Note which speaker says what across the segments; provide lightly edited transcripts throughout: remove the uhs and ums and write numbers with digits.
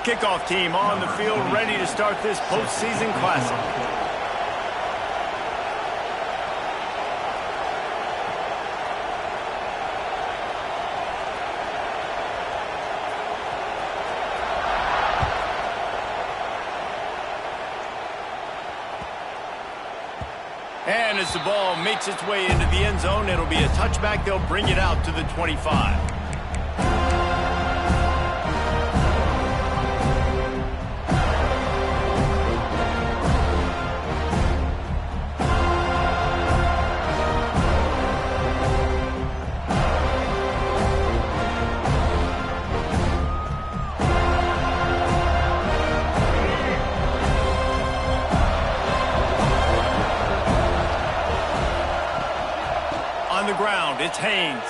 Speaker 1: Kickoff team on the field, ready to start this postseason classic. And as the ball makes its way into the end zone, it'll be a touchback. They'll bring it out to the 25. On the ground, it's Haynes.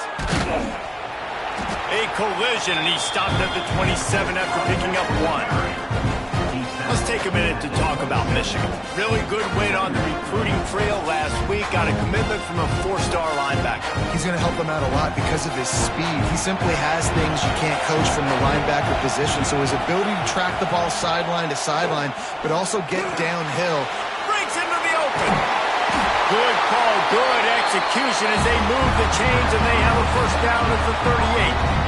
Speaker 1: A collision, and he's stopped at the 27 after picking up 1. Let's take a minute to talk about Michigan. Really good win on the recruiting trail last week. Got a commitment from a 4-star linebacker.
Speaker 2: He's going to help them out a lot because of his speed. He simply has things you can't coach from the linebacker position. So his ability to track the ball sideline to sideline, but also get downhill.
Speaker 1: Breaks into the open. Good call, good execution as they move the chains, and they have a first down at the 38.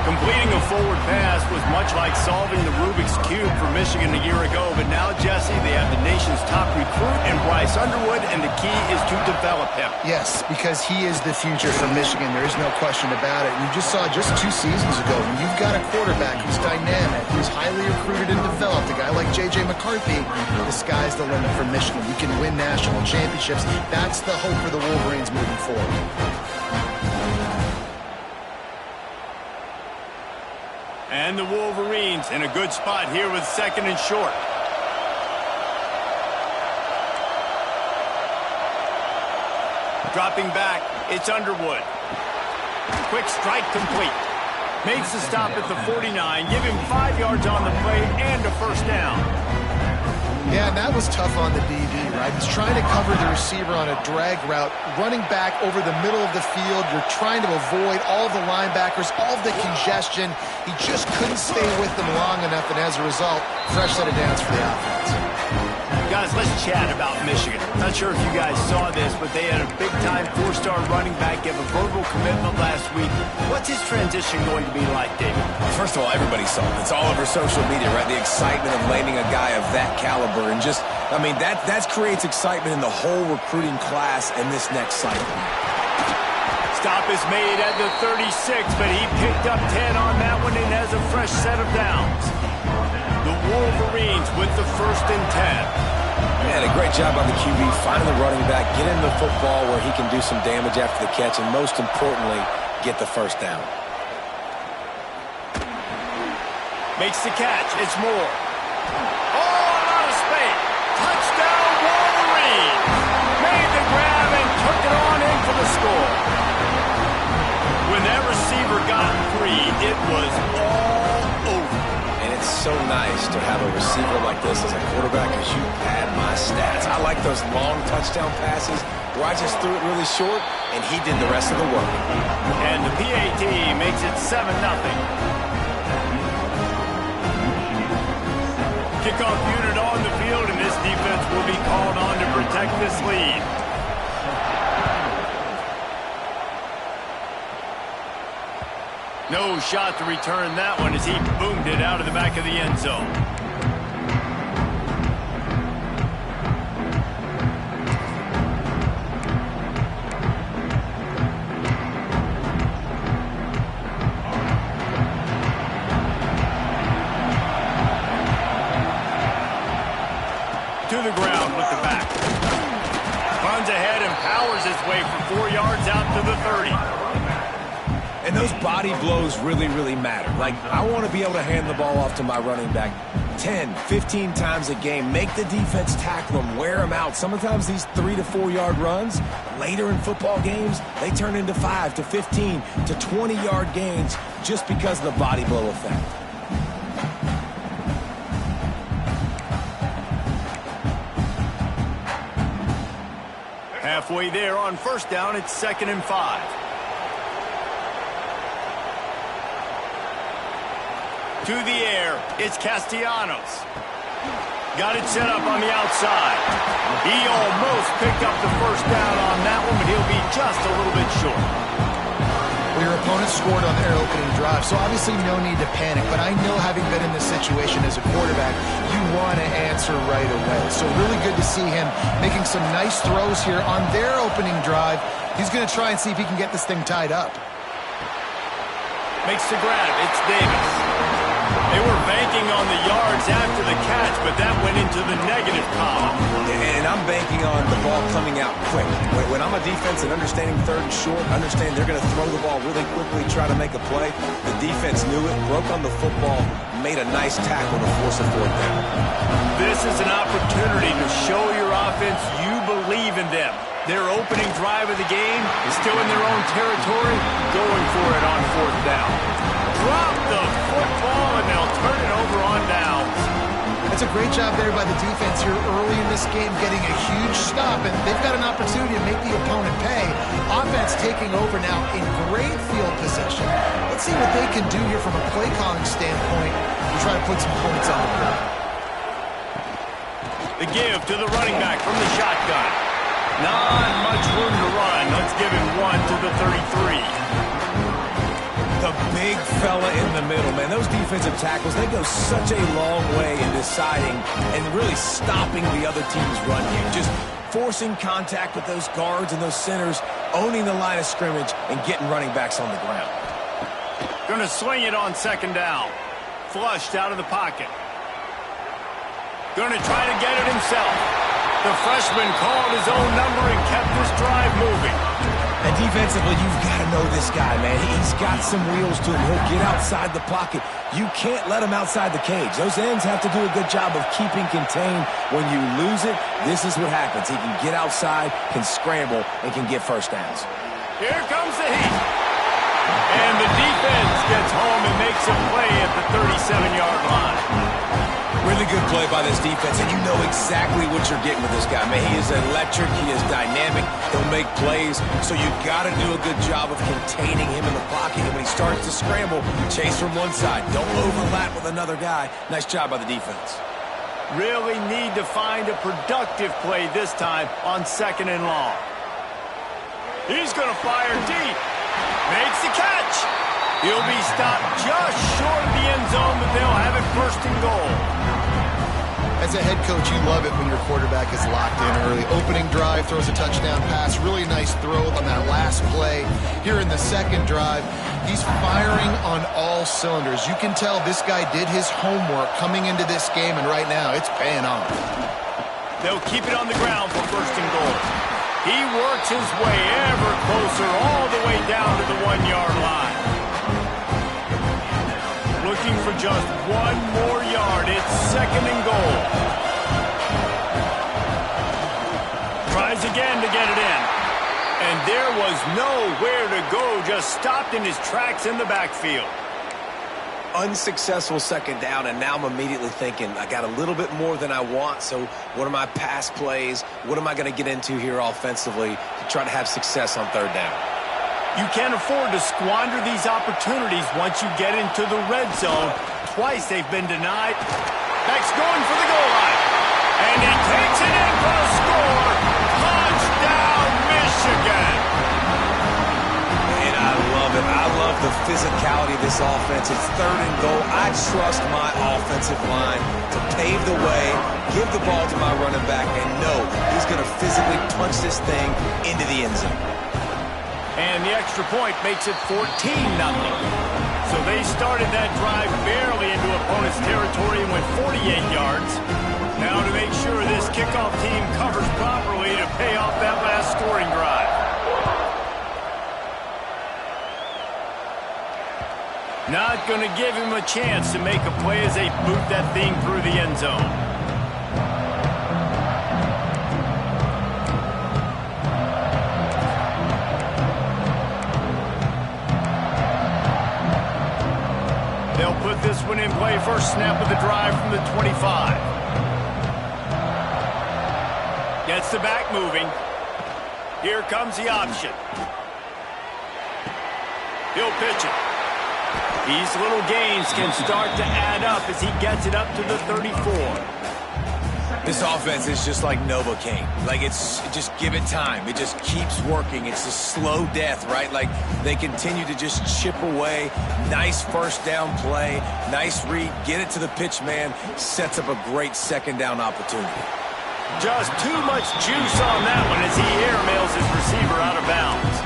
Speaker 1: Completing a forward pass was much like solving the Rubik's Cube for Michigan a year ago, but now, Jesse, they have the nation's top recruit in Bryce Underwood, and the key is to develop him.
Speaker 2: Yes, because he is the future for Michigan. There is no question about it. You just saw just 2 seasons ago, when you've got a quarterback who's dynamic, who's highly recruited and developed, a guy like J.J. McCarthy, the sky's the limit for Michigan. You can win national championships. That's the hope for the Wolverines moving forward.
Speaker 1: And the Wolverines in a good spot here with 2nd and short. Dropping back, it's Underwood. Quick strike complete. Makes the stop at the 49. Give him 5 yards on the play and a first down.
Speaker 2: Yeah, and that was tough on the DB, right? He's trying to cover the receiver on a drag route, running back over the middle of the field. You're trying to avoid all the linebackers, all the congestion. He just couldn't stay with them long enough, and as a result, fresh set of downs for the offense.
Speaker 1: Guys, let's chat about Michigan. Not sure if you guys saw this, but they had a big-time 4-star running back give a verbal commitment last week. What's his transition going to be like, David?
Speaker 3: First of all, everybody saw it. It's all over social media, right? The excitement of landing a guy of that caliber. And just, I mean, that creates excitement in the whole recruiting class in this next cycle.
Speaker 1: Stop is made at the 36, but he picked up 10 on that one and has a fresh set of downs. The Wolverines with the 1st and 10.
Speaker 3: Man, a great job by the QB, finding the running back, get him the football where he can do some damage after the catch, and most importantly, get the first down.
Speaker 1: Makes the catch. It's Moore. Oh, a lot of space. Touchdown, Wolverine. Made the grab and took it on in for the score. When that receiver got free, it was all over.
Speaker 3: And it's so nice to have a receiver like this as a quarterback because you pad my stats. I like those long touchdown passes where I just threw it really short and he did the rest of the work.
Speaker 1: And the PAT makes it 7-0. Kickoff unit on the field, and this defense will be called on to protect this lead. No shot to return that one as he boomed it out of the back of the end zone. To the ground with the back. Runs ahead and powers his way for 4 yards out to the 30.
Speaker 3: And those body blows really, really matter. Like, I want to be able to hand the ball off to my running back 10, 15 times a game. Make the defense tackle them, wear them out. Sometimes these 3 to 4 yard runs, later in football games, they turn into 5 to 15 to 20 yard gains just because of the body blow effect.
Speaker 1: Halfway there on first down, it's 2nd and 5. 5.
Speaker 3: 5
Speaker 1: To the air, it's Castellanos. Got it set up on the outside. He almost picked up the first down on that one, but he'll be just a little bit short.
Speaker 2: Well, your opponent scored on their opening drive, so obviously no need to panic. But I know, having been in this situation as a quarterback, you want to answer right away. So really good to see him making some nice throws here on their opening drive. He's going to try and see if he can get this thing tied up.
Speaker 1: Makes the grab. It's Davis. They were banking on the yards after the catch, but that went into the negative column.
Speaker 3: And I'm banking on the ball coming out quick. When I'm a defense and understanding third and short, understand they're going to throw the ball really quickly, try to make a play. The defense knew it, broke on the football, made a nice tackle to force a fourth down.
Speaker 1: This is an opportunity to show your offense you believe in them. Their opening drive of the game is still in their own territory, going for it on fourth down. Drop the football, and they'll turn it over on downs.
Speaker 2: That's a great job there by the defense here early in this game, getting a huge stop, and they've got an opportunity to make the opponent pay. Offense taking over now in great field position. Let's see what they can do here from a play calling standpoint to try to put some points on the board.
Speaker 1: The give to the running back from the shotgun. Not much room to run. Let's give him one to the 33.
Speaker 3: The big fella in the middle, man. Those defensive tackles, they go such a long way in deciding and really stopping the other team's run game. Just forcing contact with those guards and those centers, owning the line of scrimmage, and getting running backs on the ground.
Speaker 1: Gonna swing it on second down. Flushed out of the pocket. Gonna try to get it himself. The freshman called his own number and kept this drive moving.
Speaker 3: And defensively, you've got to know this guy, man. He's got some wheels to him. He'll get outside the pocket. You can't let him outside the cage. Those ends have to do a good job of keeping contained. When you lose it, this is what happens. He can get outside, can scramble, and can get first downs.
Speaker 1: Here comes the heat. And the defense gets home and makes a play at the 37-yard line.
Speaker 3: Really good play by this defense, and you know exactly what you're getting with this guy, man. He is electric. He is dynamic. He'll make plays, so you've got to do a good job of containing him in the pocket. And when he starts to scramble, chase from one side. Don't overlap with another guy. Nice job by the defense.
Speaker 1: Really need to find a productive play this time on second and long. He's going to fire deep. Makes the catch. He'll be stopped just short of the end zone, but they'll have it first and goal.
Speaker 2: As a head coach, you love it when your quarterback is locked in early. Opening drive, throws a touchdown pass. Really nice throw on that last play. Here in the second drive, he's firing on all cylinders. You can tell this guy did his homework coming into this game, and right now it's paying off.
Speaker 1: They'll keep it on the ground for first and goal. He works his way ever closer all the way down to the 1-yard line. Looking for just one more yard. It's second and goal. Tries again to get it in. And there was nowhere to go. Just stopped in his tracks in the backfield.
Speaker 3: Unsuccessful second down, and now I'm immediately thinking, I got a little bit more than I want, so what are my pass plays? What am I going to get into here offensively to try to have success on third down?
Speaker 1: You can't afford to squander these opportunities once you get into the red zone. Twice they've been denied. Beck's going for the goal line. And he takes it in for a score. Touchdown, Michigan.
Speaker 3: And I love it. I love the physicality of this offense. It's third and goal. I trust my offensive line to pave the way, give the ball to my running back, and know he's going to physically punch this thing into the end zone.
Speaker 1: And the extra point makes it 14-0. So they started that drive barely into opponent's territory and went 48 yards. Now to make sure this kickoff team covers properly to pay off that last scoring drive. Not going to give him a chance to make a play as they boot that thing through the end zone. They'll put this one in play. First snap of the drive from the 25. Gets the back moving. Here comes the option. He'll pitch it. These little gains can start to add up as he gets it up to the 34.
Speaker 3: This offense is just like Novocaine. Like, it's just give it time. It just keeps working. It's a slow death, right? Like, they continue to just chip away. Nice first down play. Nice read. Get it to the pitch man. Sets up a great second down opportunity.
Speaker 1: Just too much juice on that one as he airmails his receiver out of bounds.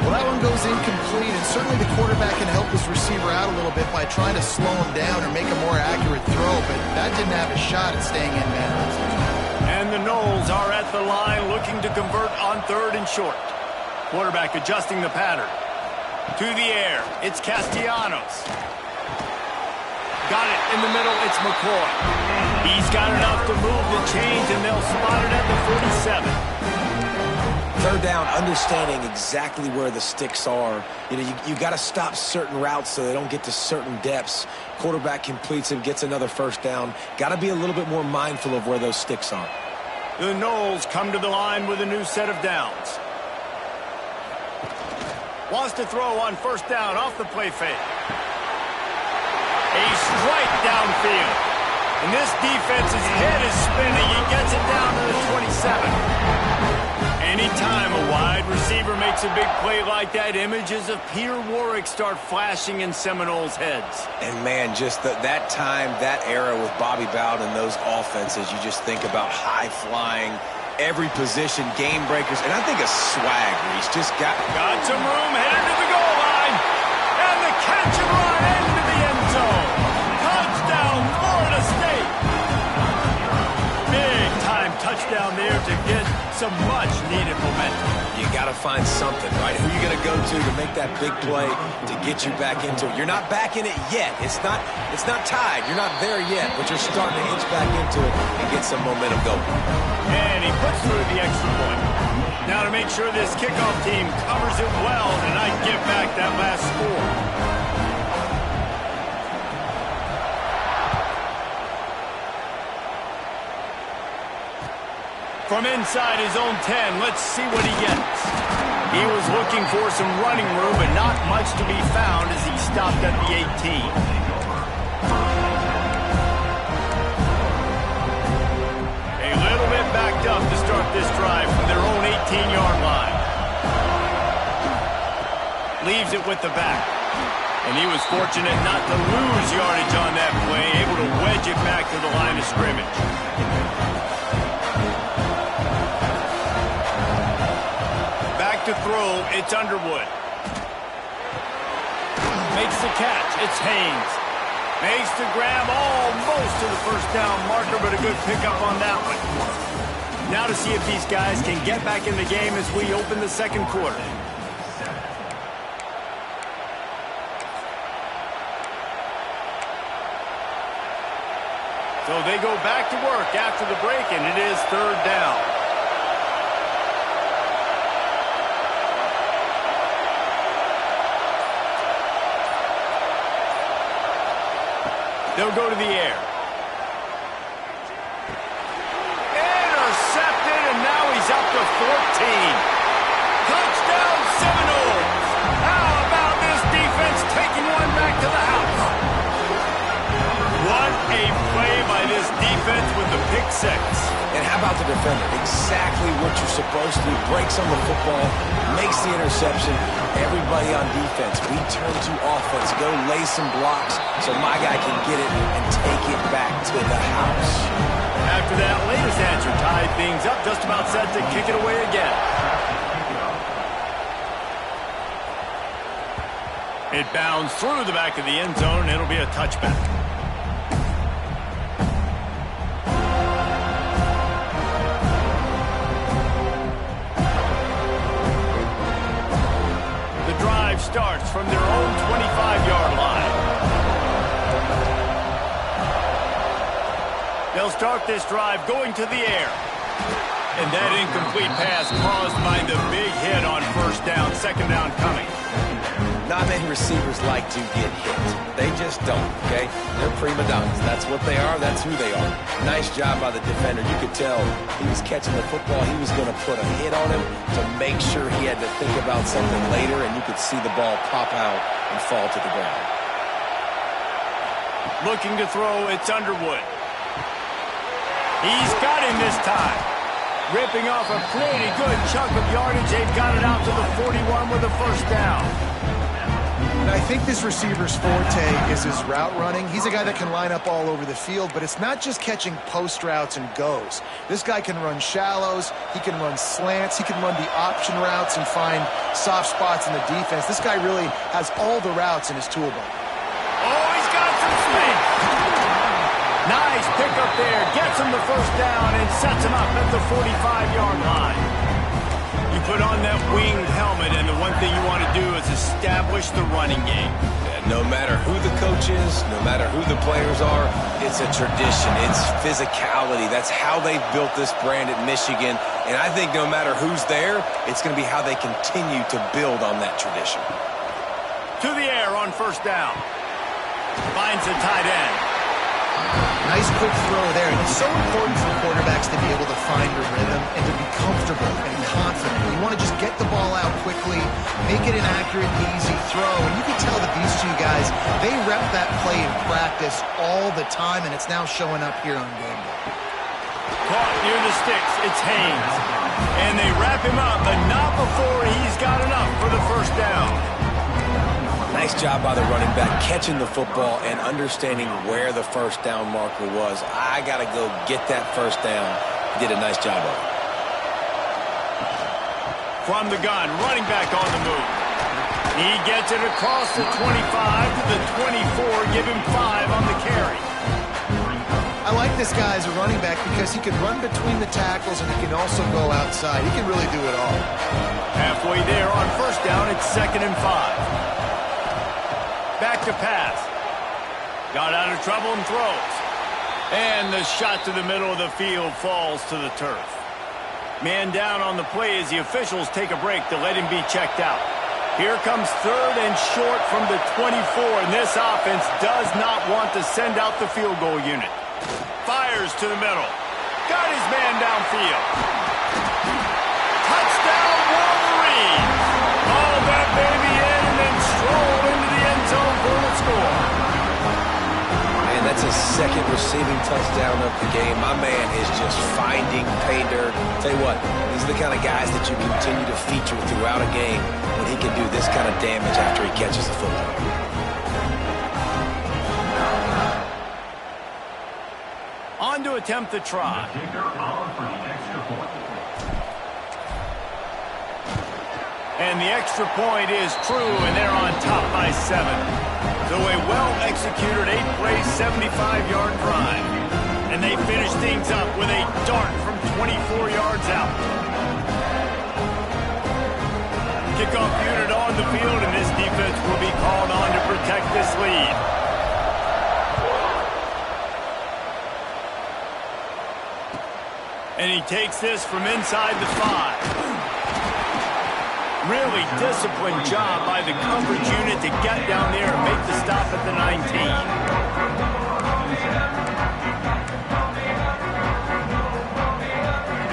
Speaker 2: Well, that one goes incomplete, and certainly the quarterback can help his receiver out a little bit by trying to slow him down or make a more accurate throw, but that didn't have a shot at staying in bounds.
Speaker 1: And the Noles are at the line looking to convert on 3rd and short. Quarterback adjusting the pattern. To the air, it's Castellanos. Got it in the middle, it's McCoy. He's got enough to move the chains, and they'll spot it at the 47.
Speaker 3: 3rd down, understanding exactly where the sticks are. You know, you got to stop certain routes so they don't get to certain depths. Quarterback completes him, gets another 1st down. Got to be a little bit more mindful of where those sticks are.
Speaker 1: The Noles come to the line with a new set of downs. Wants to throw on 1st down off the play fake. A strike downfield. And this defense's head is spinning. He gets it down to the 27. Anytime a wide receiver makes a big play like that, images of Peter Warrick start flashing in Seminoles' heads.
Speaker 3: And, man, just that time, that era with Bobby Bowden and those offenses, you just think about high-flying, every position, game breakers, and I think a swag, Reese. Just got
Speaker 1: some room, headed to the goal line. And the catch and run into the end zone. Touchdown, Florida State. Big-time touchdown there to get some much-needed momentum.
Speaker 3: You got to find something, right? Who are you going to go to make that big play to get you back into it? You're not back in it yet. It's not tied. You're not there yet, but you're starting to inch back into it and get some momentum going.
Speaker 1: And he puts through the extra point. Now to make sure this kickoff team covers it well and I give back that last score. From inside his own 10, let's see what he gets. He was looking for some running room, but not much to be found as he stopped at the 18. A little bit backed up to start this drive from their own 18-yard line. Leaves it with the back. And he was fortunate not to lose yardage on that play, able to wedge it back to the line of scrimmage. To throw, it's Underwood. Makes the catch, it's Haynes. Makes the grab almost to the 1st down marker, but a good pickup on that one. Now to see if these guys can get back in the game as we open the 2nd quarter. So they go back to work after the break, and it is 3rd down. They'll go to the air. Intercepted, and now he's up to 14. Touchdown, Seminoles. How about this defense taking one back to the house? What a play by this defense with the pick six.
Speaker 3: And how about the defender? Exactly what you're supposed to do. Breaks on the football, makes the interception. Everybody on defense, we turn to offense. Go lay some blocks so my guy can get it and take it back to the house.
Speaker 1: After that latest answer tied things up, just about set to kick it away again. It bounds through the back of the end zone, and it'll be a touchback. Starts from their own 25-yard line. They'll start this drive going to the air. And that incomplete pass caused by the big hit on 1st down, 2nd down coming.
Speaker 3: Not many receivers like to get hit. They just don't, okay? They're prima donnas. That's what they are. That's who they are. Nice job by the defender. You could tell he was catching the football. He was going to put a hit on him to make sure he had to think about something later, and you could see the ball pop out and fall to the ground.
Speaker 1: Looking to throw, it's Underwood. He's got him this time. Ripping off a pretty good chunk of yardage. They've got it out to the 41 with a first down.
Speaker 2: And I think this receiver's forte is his route running. He's a guy that can line up all over the field, but it's not just catching post routes and goes. This guy can run shallows, he can run slants, he can run the option routes and find soft spots in the defense. This guy really has all the routes in his toolbox.
Speaker 1: Oh, he's got some space. Nice pickup there. Gets him the first down and sets him up at the 45-yard line. You put on that winged helmet, and the one thing you want to do is establish the running game.
Speaker 3: No matter who the coach is, no matter who the players are, it's a tradition. It's physicality. That's how they've built this brand at Michigan. And I think no matter who's there, it's going to be how they continue to build on that tradition.
Speaker 1: To the air on first down. Finds a tight end.
Speaker 2: Nice quick throw there. And it's so important for quarterbacks to be able to find a rhythm and to be comfortable and confident. You want to just get the ball out quickly, make it an accurate, easy throw. And you can tell that these two guys, they rep that play in practice all the time, and it's now showing up here on game day.
Speaker 1: Caught near the sticks. It's Haynes. And they wrap him up, but not before he's got enough for the first down.
Speaker 3: Nice job by the running back, catching the football and understanding where the first down marker was. I got to go get that first down. He did a nice job of it.
Speaker 1: From the gun, running back on the move. He gets it across the 25 to the 24, give him 5 on the carry.
Speaker 2: I like this guy as a running back because he can run between the tackles and he can also go outside. He can really do it all.
Speaker 1: Halfway there on first down, it's 2nd and 5. Back to pass. Got out of trouble and throws. And the shot to the middle of the field falls to the turf. Man down on the play as the officials take a break to let him be checked out. Here comes 3rd and short from the 24, and this offense does not want to send out the field goal unit. Fires to the middle. Got his man downfield. Touchdown, Wolverine! All that baby in and then stroll into the end zone for the score.
Speaker 3: Man, that's his 2nd receiving touchdown of the game. My man is just finding pay dirt. Tell you what, these are the kind of guys that you continue to feature throughout a game when he can do this kind of damage after he catches the football.
Speaker 1: On to attempt the try. And the extra point is true, and they're on top by 7. So a well-executed 8-play, 75-yard drive. And they finish things up with a dart from 24 yards out. Kickoff unit on the field, and this defense will be called on to protect this lead. And he takes this from inside the 5. Really disciplined job by the coverage unit to get down there and make the stop at the 19.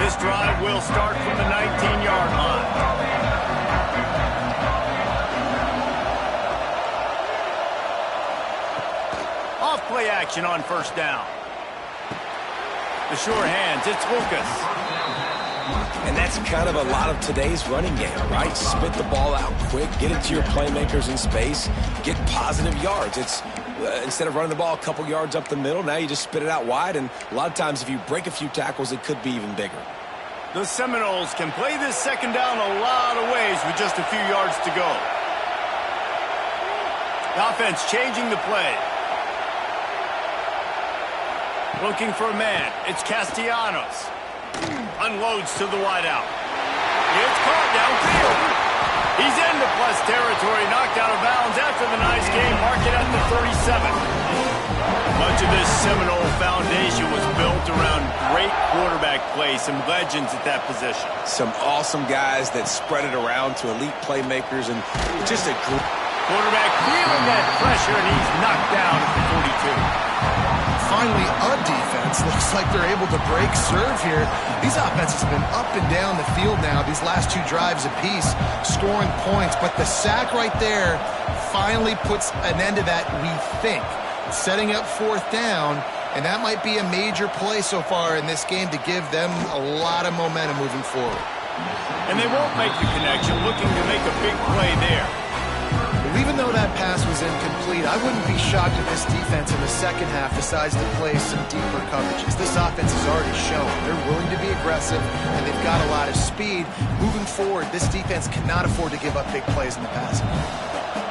Speaker 1: This drive will start from the 19-yard line. Off play action on first down. The sure hands, it's Lucas.
Speaker 3: And that's kind of a lot of today's running game, right? Spit the ball out quick, get it to your playmakers in space, get positive yards. It's instead of running the ball a couple yards up the middle, now you just spit it out wide, and a lot of times if you break a few tackles, it could be even bigger.
Speaker 1: The Seminoles can play this second down a lot of ways with just a few yards to go. The offense changing the play. Looking for a man. It's Castellanos. Unloads to the wideout. It's caught downfield. He's into plus territory, knocked out of bounds after the nice game. Mark it at the 37. Much of this Seminole foundation was built around great quarterback play, some legends at that position.
Speaker 3: Some awesome guys that spread it around to elite playmakers, and just a group.
Speaker 1: Quarterback feeling that pressure, and he's knocked down at the 42.
Speaker 2: Finally, a defense looks like they're able to break serve here. These offenses have been up and down the field now, these last 2 drives apiece, scoring points. But the sack right there finally puts an end to that, we think. setting up fourth down, and that might be a major play so far in this game to give them a lot of momentum moving forward.
Speaker 1: And they won't make the connection, looking to make a big play there.
Speaker 2: Even though that pass was incomplete, I wouldn't be shocked if this defense in the second half decides to play some deeper coverages. This offense has already shown they're willing to be aggressive, and they've got a lot of speed. Moving forward, this defense cannot afford to give up big plays in the passing.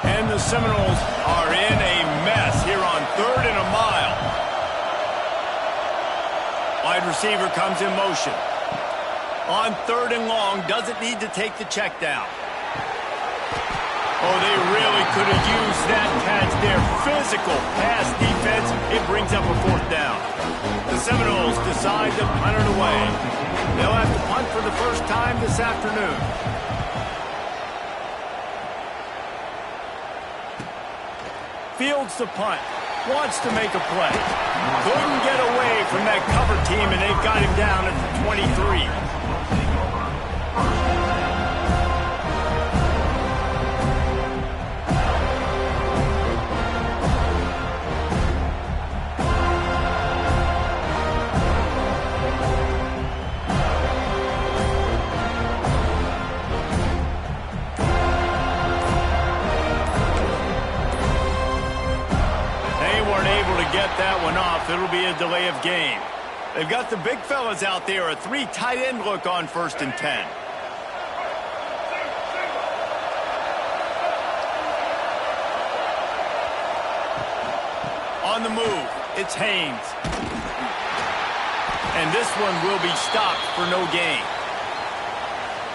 Speaker 1: And the Seminoles are in a mess here on 3rd and a mile. Wide receiver comes in motion. On 3rd and long, doesn't need to take the check down. Oh, they really could have used that catch there. Physical pass defense. It brings up a 4th down. The Seminoles decide to punt it away. They'll have to punt for the first time this afternoon. Fields to punt. Wants to make a play. Couldn't get away from that cover team, and they've got him down at the 23. Get that one off. It'll be a delay of game. They've got the big fellas out there. A 3 tight end look on 1st and 10. On the move, it's Haynes. And this one will be stopped for no gain.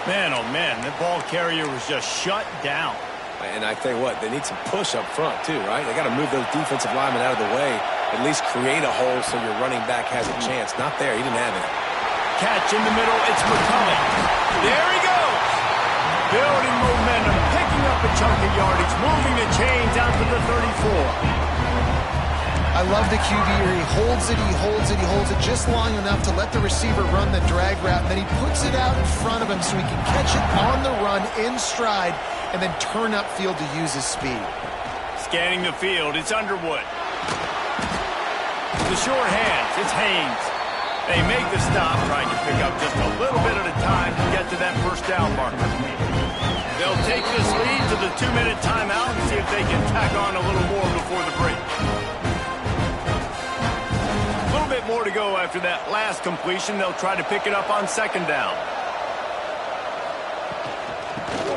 Speaker 1: Man, oh man, the ball carrier was just shut down.
Speaker 3: And I tell you what, they need some push up front too, right? They got to move those defensive linemen out of the way, at least create a hole so your running back has a chance. Not there. He didn't have it.
Speaker 1: Catch in the middle. It's McCulley. There he goes. Building momentum, picking up a chunk of yardage, moving the chains out to the 34.
Speaker 2: I love the QB here. He holds it, he holds it, he holds it just long enough to let the receiver run the drag route, and then he puts it out in front of him so he can catch it on the run in stride and then turn upfield to use his speed.
Speaker 1: Scanning the field, it's Underwood. The short hands, it's Haynes. They make the stop, trying to pick up just a little bit at a time to get to that 1st down marker. They'll take this lead to the 2-minute timeout and see if they can tack on a little more before the break. A little bit more to go after that last completion. They'll try to pick it up on 2nd down.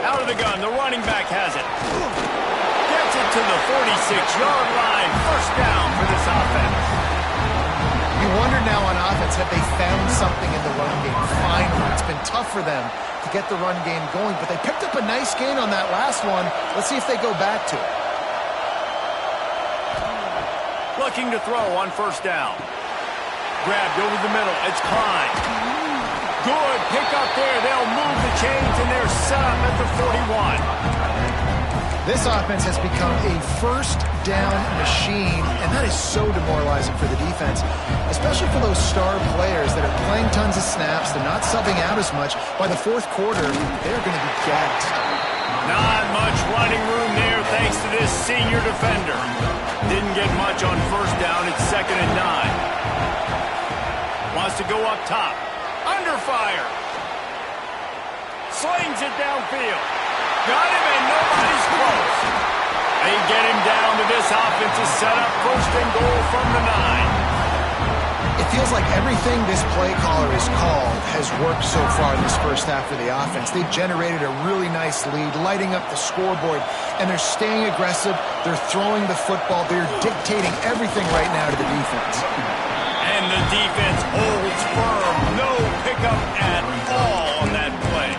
Speaker 1: Out of the gun, the running back has it. Gets it to the 46-yard line. 1st down for this offense.
Speaker 2: You wonder now on offense, have they found something in the run game? Finally, it's been tough for them to get the run game going, but they picked up a nice gain on that last one. Let's see if they go back to it.
Speaker 1: Looking to throw on 1st down. Grabbed over the middle. It's Klein. Good pick up there. They'll move the chains, and they're set up at the 41.
Speaker 2: This offense has become a 1st down machine, and that is so demoralizing for the defense, especially for those star players that are playing tons of snaps. They're not subbing out as much. By the 4th quarter, they're going to be gassed.
Speaker 1: Not much running room there thanks to this senior defender. Didn't get much on 1st down. It's 2nd and 9. Wants to go up top. Under fire. Slings it downfield. Got him, and nobody's close. They get him down to this offensive setup. 1st and goal from the 9.
Speaker 2: It feels like everything this play caller has called has worked so far in this 1st half for the offense. They've generated a really nice lead, lighting up the scoreboard, and they're staying aggressive. They're throwing the football. They're dictating everything right now to the defense.
Speaker 1: And the defense holds firm. No pickup at all on that play.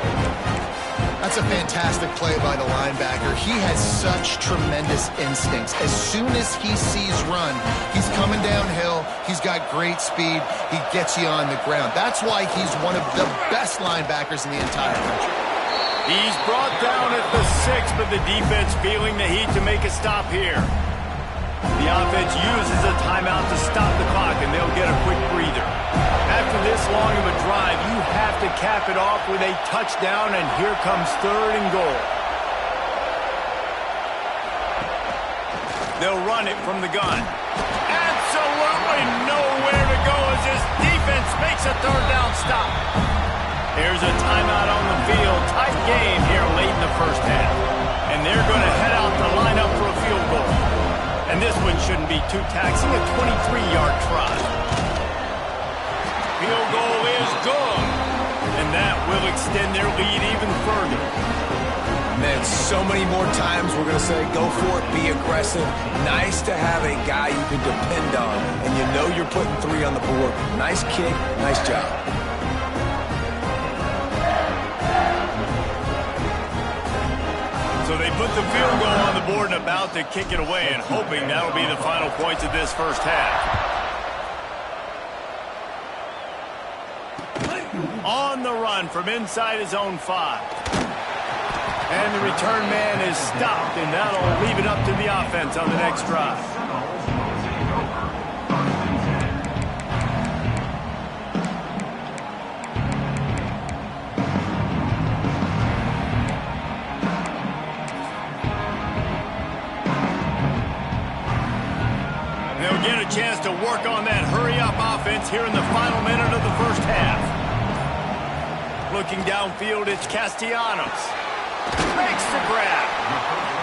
Speaker 2: That's a fantastic play by the linebacker. He has such tremendous instincts. As soon as he sees run, he's coming downhill. He's got great speed. He gets you on the ground. That's why he's one of the best linebackers in the entire country.
Speaker 1: He's brought down at the 6, but the defense feeling the heat to make a stop here. The offense uses a timeout to stop the clock, and they'll get a quick breather. After this long of a drive, you have to cap it off with a touchdown, and here comes 3rd and goal. They'll run it from the gun. nowhere to go as this defense makes a third down stop. Here's a timeout on the field. Tight game here late in the first half. And they're going to head out to line up for a field goal. And this one shouldn't be too taxing, a 23-yard try. Field goal is good. And that will extend their lead even further.
Speaker 3: Man, so many more times we're going to say, go for it, be aggressive. Nice to have a guy you can depend on, and you know you're putting 3 on the board. Nice kick, nice job.
Speaker 1: So they put the field goal on the board and about to kick it away, and hoping that'll be the final points of this first half. On the run from inside his own 5. And the return man is stopped, and that'll leave it up to the offense on the next drive. They'll get a chance to work on that hurry-up offense here in the final minute of the first half. Looking downfield, it's Castellanos. Makes the grab.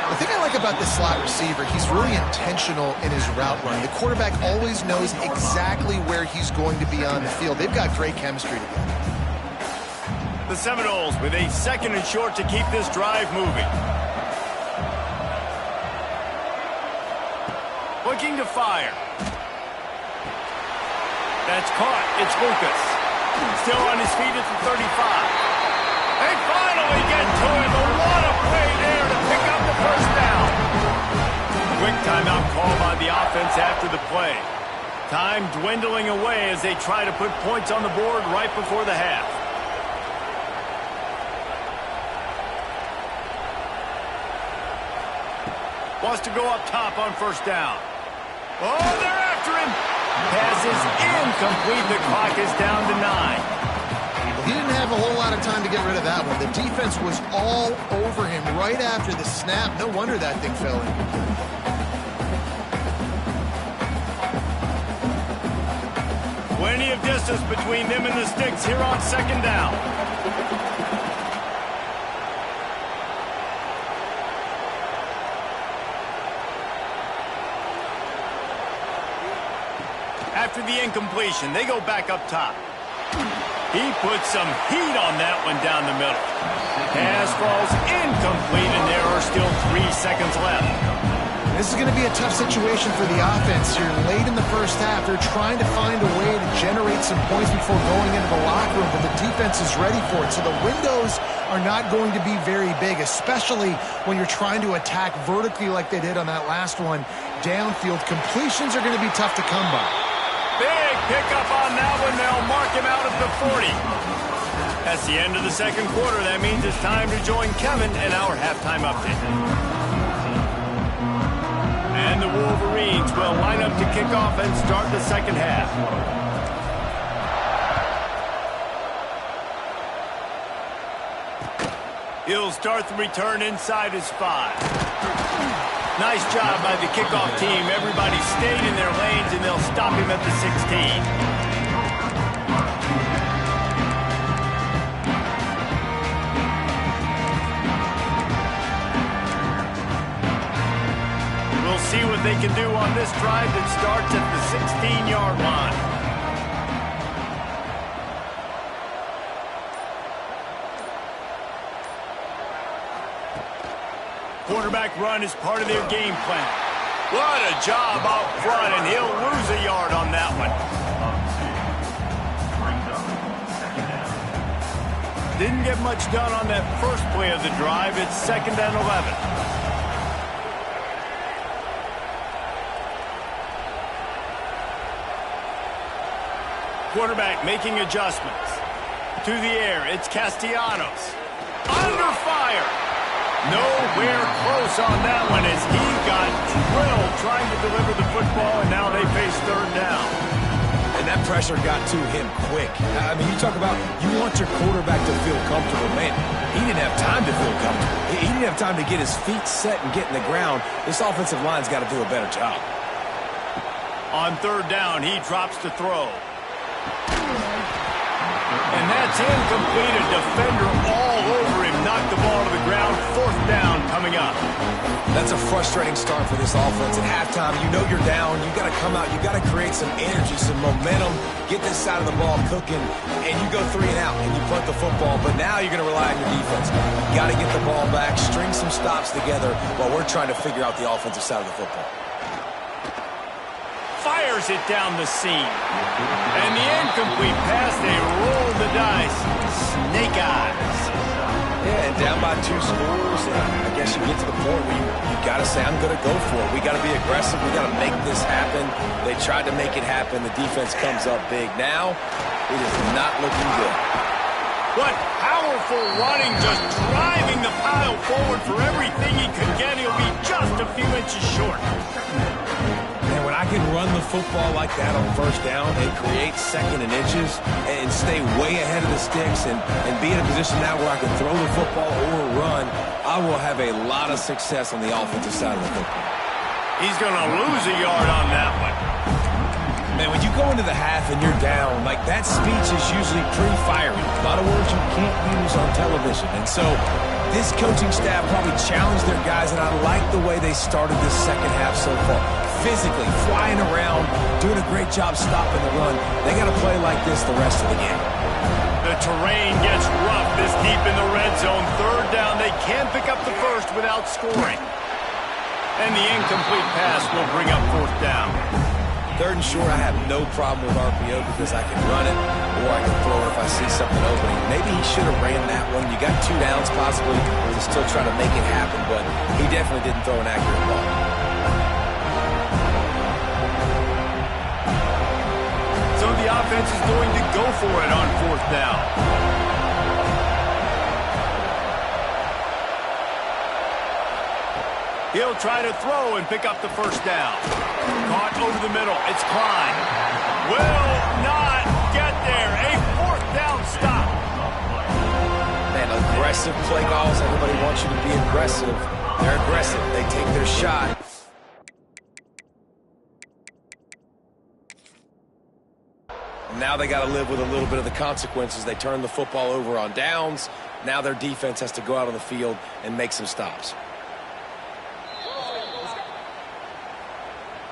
Speaker 2: The thing I like about this slot receiver, he's really intentional in his route running. The quarterback always knows exactly where he's going to be on the field. They've got great chemistry together.
Speaker 1: The Seminoles with a 2nd and short to keep this drive moving. Looking to fire. That's caught. It's Lucas. Still on his feet at the 35. They finally get to him. What a play there to pick up the first down. Quick timeout call by the offense after the play. Time dwindling away as they try to put points on the board right before the half. Wants to go up top on first down. Oh, they're after him. Pass is incomplete. The clock is down to 9.
Speaker 2: He didn't have a whole lot of time to get rid of that one. The defense was all over him right after the snap. No wonder that thing fell in.
Speaker 1: Plenty of distance between them and the sticks here on 2nd down. After the incompletion, they go back up top. He puts some heat on that one down the middle. Pass falls incomplete, and there are still 3 seconds left.
Speaker 2: This is going to be a tough situation for the offense here. Late in the first half, they're trying to find a way to generate some points before going into the locker room, but the defense is ready for it. So the windows are not going to be very big, especially when you're trying to attack vertically like they did on that last one. Downfield completions are going to be tough to come by.
Speaker 1: Big pickup on that one. They'll mark him out at the 40. That's the end of the second quarter. That means it's time to join Kevin in our halftime update. And the Wolverines will line up to kick off and start the second half. He'll start the return inside his 5. Nice job by the kickoff team. Everybody stayed in their lanes, and they'll stop him at the 16. We'll see what they can do on this drive that starts at the 16-yard line. Quarterback run is part of their game plan. What a job out front, and he'll lose a yard on that one. Didn't get much done on that first play of the drive. It's 2nd and 11. Quarterback making adjustments. To the air, it's Castellanos. Under fire. Nowhere close on that one as he got drilled trying to deliver the football, and now they face 3rd down.
Speaker 3: And that pressure got to him quick. I mean, you talk about you want your quarterback to feel comfortable. Man, he didn't have time to feel comfortable. He didn't have time to get his feet set and get in the ground. This offensive line's got to do a better job.
Speaker 1: On third down, he drops to throw. And that's incomplete. A defender all over him. Knocked the ball to the ground. Fourth down coming up.
Speaker 3: That's a frustrating start for this offense. At halftime, you know you're down. You got to come out. You got to create some energy, some momentum. Get this side of the ball cooking, and you go 3 and out, and you punt the football. But now you're going to rely on your defense. You got to get the ball back, string some stops together while we're trying to figure out the offensive side of the football.
Speaker 1: Fires it down the seam. And the incomplete pass, they roll the dice. Snake eyes.
Speaker 3: Yeah, and down by 2 scores, I guess you get to the point where you got to say, I'm going to go for it. We got to be aggressive. We got to make this happen. They tried to make it happen. The defense comes up big. Now, it is not looking good.
Speaker 1: What powerful running, just driving the pile forward for everything he could get. He'll be just a few inches short.
Speaker 3: Man, when I can run the football like that on first down and create second and inches and stay way ahead of the sticks and be in a position now where I can throw the football or run, I will have a lot of success on the offensive side of the football.
Speaker 1: He's going to lose a yard on that one.
Speaker 3: Man, when you go into the half and you're down, like that speech is usually pretty fiery. A lot of words you can't use on television. And so this coaching staff probably challenged their guys, and I like the way they started this second half so far. Physically, flying around, doing a great job stopping the run. They got to play like this the rest of the game.
Speaker 1: The terrain gets rough this deep in the red zone. Third down, they can't pick up the first without scoring. And the incomplete pass will bring up fourth down.
Speaker 3: Third and short, I have no problem with RPO because I can run it or I can throw it if I see something opening. Maybe he should have ran that one. You got 2 downs possibly to still try to make it happen, but he definitely didn't throw an accurate ball.
Speaker 1: So the offense is going to go for it on fourth down. He'll try to throw and pick up the first down. Caught over the middle. It's Klein. Will not get there. A fourth down stop.
Speaker 3: Man, aggressive play calls. Everybody wants you to be aggressive. They're aggressive. They take their shot. Now they got to live with a little bit of the consequences. They turn the football over on downs. Now their defense has to go out on the field and make some stops.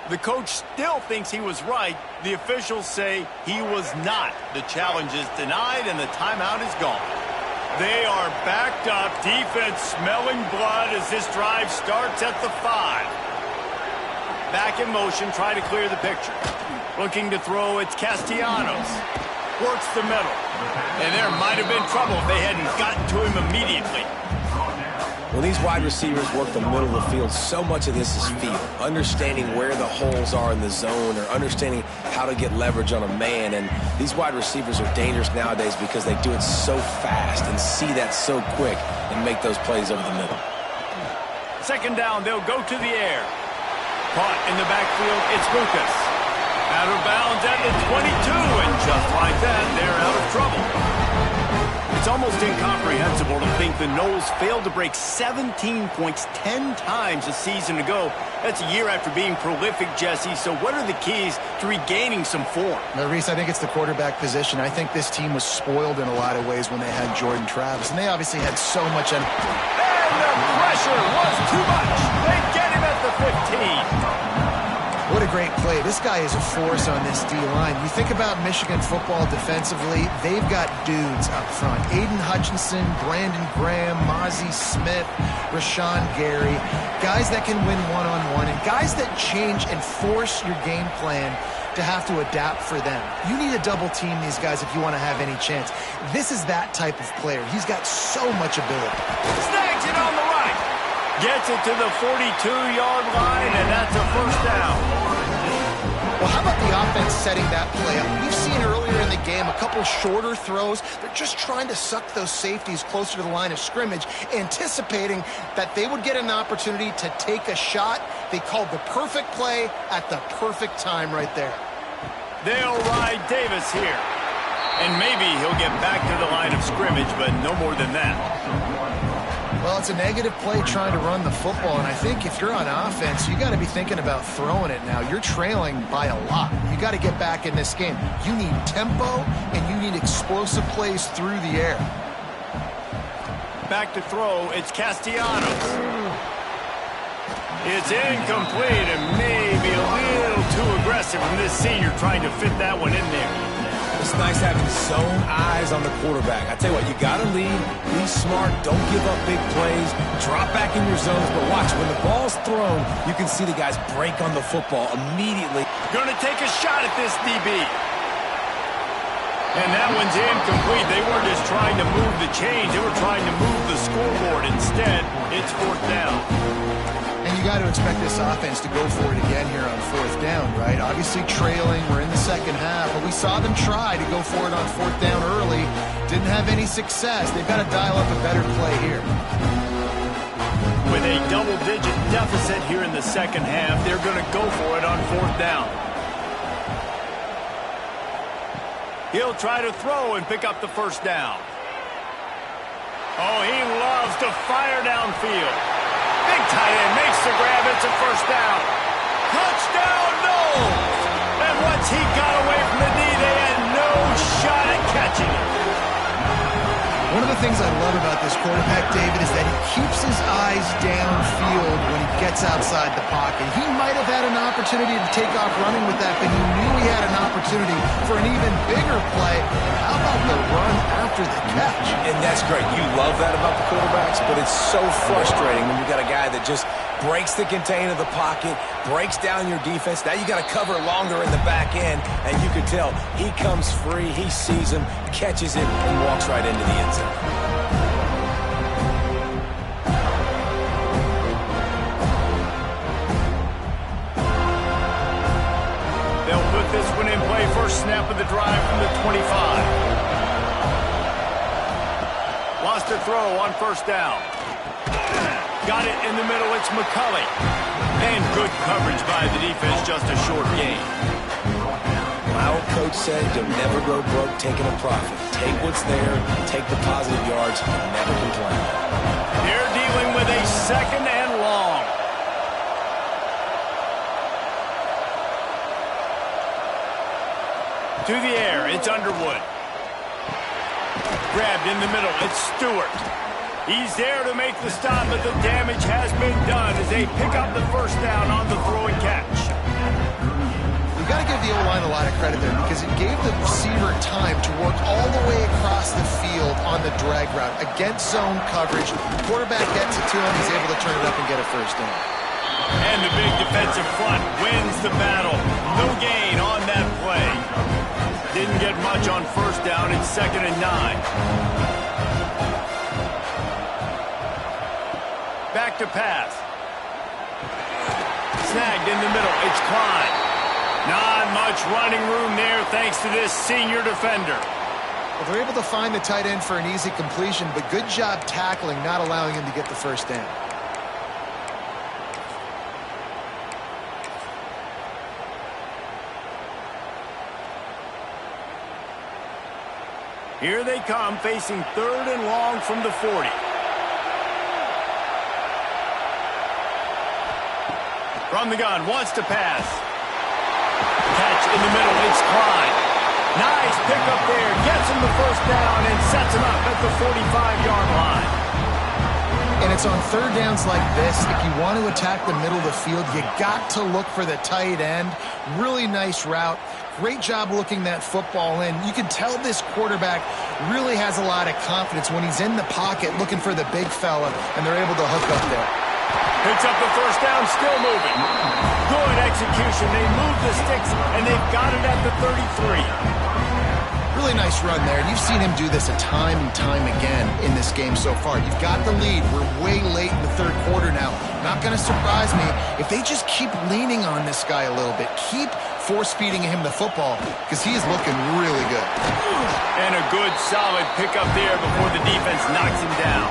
Speaker 1: The coach still thinks he was right. The officials say he was not. The challenge is denied and the timeout is gone. They are backed up. Defense smelling blood as this drive starts at the 5. Back in motion, try to clear the picture. Looking to throw, it's Castellanos. Works the middle. And there might have been trouble if they hadn't gotten to him immediately.
Speaker 3: When these wide receivers work the middle of the field, so much of this is feel. Understanding where the holes are in the zone or understanding how to get leverage on a man. And these wide receivers are dangerous nowadays because they do it so fast and see that so quick and make those plays over the middle.
Speaker 1: Second down, they'll go to the air. Caught in the backfield, it's Lucas. Out of bounds at the 22, and just like that, they're out of trouble. It's almost incomprehensible to think the Noles failed to break 17 points 10 times a season ago. That's a year after being prolific, Jesse. So what are the keys to regaining some form?
Speaker 2: Now, Reese, I think it's the quarterback position. I think this team was spoiled in a lot of ways when they had Jordan Travis, and they obviously had so much.
Speaker 1: And the pressure was too much. They get him at the 15.
Speaker 2: What a great play. This guy is a force on this D-line. You think about Michigan football defensively, they've got dudes up front. Aiden Hutchinson, Brandon Graham, Mozzie Smith, Rashawn Gary. Guys that can win one-on-one and guys that change and force your game plan to have to adapt for them. You need to double team these guys if you want to have any chance. This is that type of player. He's got so much ability.
Speaker 1: Snags it on the right. Gets it to the 42-yard line, and that's a first down.
Speaker 2: Well, how about the offense setting that play up? We've seen earlier in the game a couple shorter throws. They're just trying to suck those safeties closer to the line of scrimmage, anticipating that they would get an opportunity to take a shot. They called the perfect play at the perfect time right there.
Speaker 1: They'll ride Davis here. And maybe he'll get back to the line of scrimmage, but no more than that.
Speaker 2: Well, it's a negative play trying to run the football, and I think if you're on offense, you got to be thinking about throwing it now. You're trailing by a lot. You got to get back in this game. You need tempo, and you need explosive plays through the air.
Speaker 1: Back to throw, it's Castellanos. It's incomplete and maybe a little too aggressive from this senior trying to fit that one in there.
Speaker 3: It's nice having zone eyes on the quarterback. I tell you what, you got to lead, be smart, don't give up big plays, drop back in your zones, but watch, when the ball's thrown, you can see the guys break on the football immediately.
Speaker 1: Going to take a shot at this DB. And that one's incomplete. They weren't just trying to move the chains, they were trying to move the scoreboard. Instead, it's 4th down.
Speaker 2: And you got to expect this offense to go for it again here on 4th down, right? Obviously trailing, we're in the second half, but we saw them try to go for it on 4th down early. Didn't have any success. They've got to dial up a better play here.
Speaker 1: With a double-digit deficit here in the second half, they're going to go for it on 4th down. He'll try to throw and pick up the 1st down. Oh, he loves to fire downfield. Big tight end makes the grab. It's a 1st down. Touchdown, no! And once he got away from the knee, they had no shot at catching it.
Speaker 2: One of the things I love about this quarterback, David, is that he keeps his eyes downfield when he gets outside the pocket. He might have had an opportunity to take off running with that, but he knew he had an opportunity for an even bigger play. How about the run after the catch?
Speaker 3: And that's great. You love that about the quarterbacks, but it's so frustrating when you got a guy that just breaks the contain of the pocket, breaks down your defense. Now you got to cover longer in the back end, and you can tell he comes free, he sees him, catches it, and walks right into the end zone.
Speaker 1: They'll put this one in play. First snap of the drive from the 25. Lost a throw on 1st down. Got it in the middle, it's McCulley. And good coverage by the defense, just a short gain.
Speaker 3: My old coach said, you'll never go broke taking a profit. Take what's there, take the positive yards, and never complain.
Speaker 1: They're dealing with a 2nd and long. To the air, it's Underwood. Grabbed in the middle, it's Stewart. He's there to make the stop, but the damage has been done as they pick up the 1st down on the throw and catch.
Speaker 2: You've got to give the O-line a lot of credit there because it gave the receiver time to work all the way across the field on the drag route against zone coverage. The quarterback gets it to him, he's able to turn it up and get a 1st down.
Speaker 1: And the big defensive front wins the battle. No gain on that play. Didn't get much on 1st down. It's 2nd and 9. Back to pass. Snagged in the middle. It's Klein. Not much running room there thanks to this senior defender.
Speaker 2: Well, they're able to find the tight end for an easy completion, but good job tackling, not allowing him to get the 1st down.
Speaker 1: Here they come, facing 3rd and long from the 40. From the gun, wants to pass. Catch in the middle, it's Klein. Nice pickup there, gets him the 1st down and sets him up at the 45-yard line.
Speaker 2: And it's on 3rd downs like this, if you want to attack the middle of the field, you got to look for the tight end. Really nice route. Great job looking that football in. You can tell this quarterback really has a lot of confidence when he's in the pocket looking for the big fella, and they're able to hook up there.
Speaker 1: Picks up the 1st down, still moving. Good execution. They move the sticks, and they've got it at the 33.
Speaker 2: Really nice run there. You've seen him do this a time and time again in this game so far. You've got the lead. We're way late in the 3rd quarter now. Not going to surprise me if they just keep leaning on this guy a little bit. Keep force-feeding him the football because he is looking really good.
Speaker 1: And a good, solid pickup there before the defense knocks him down.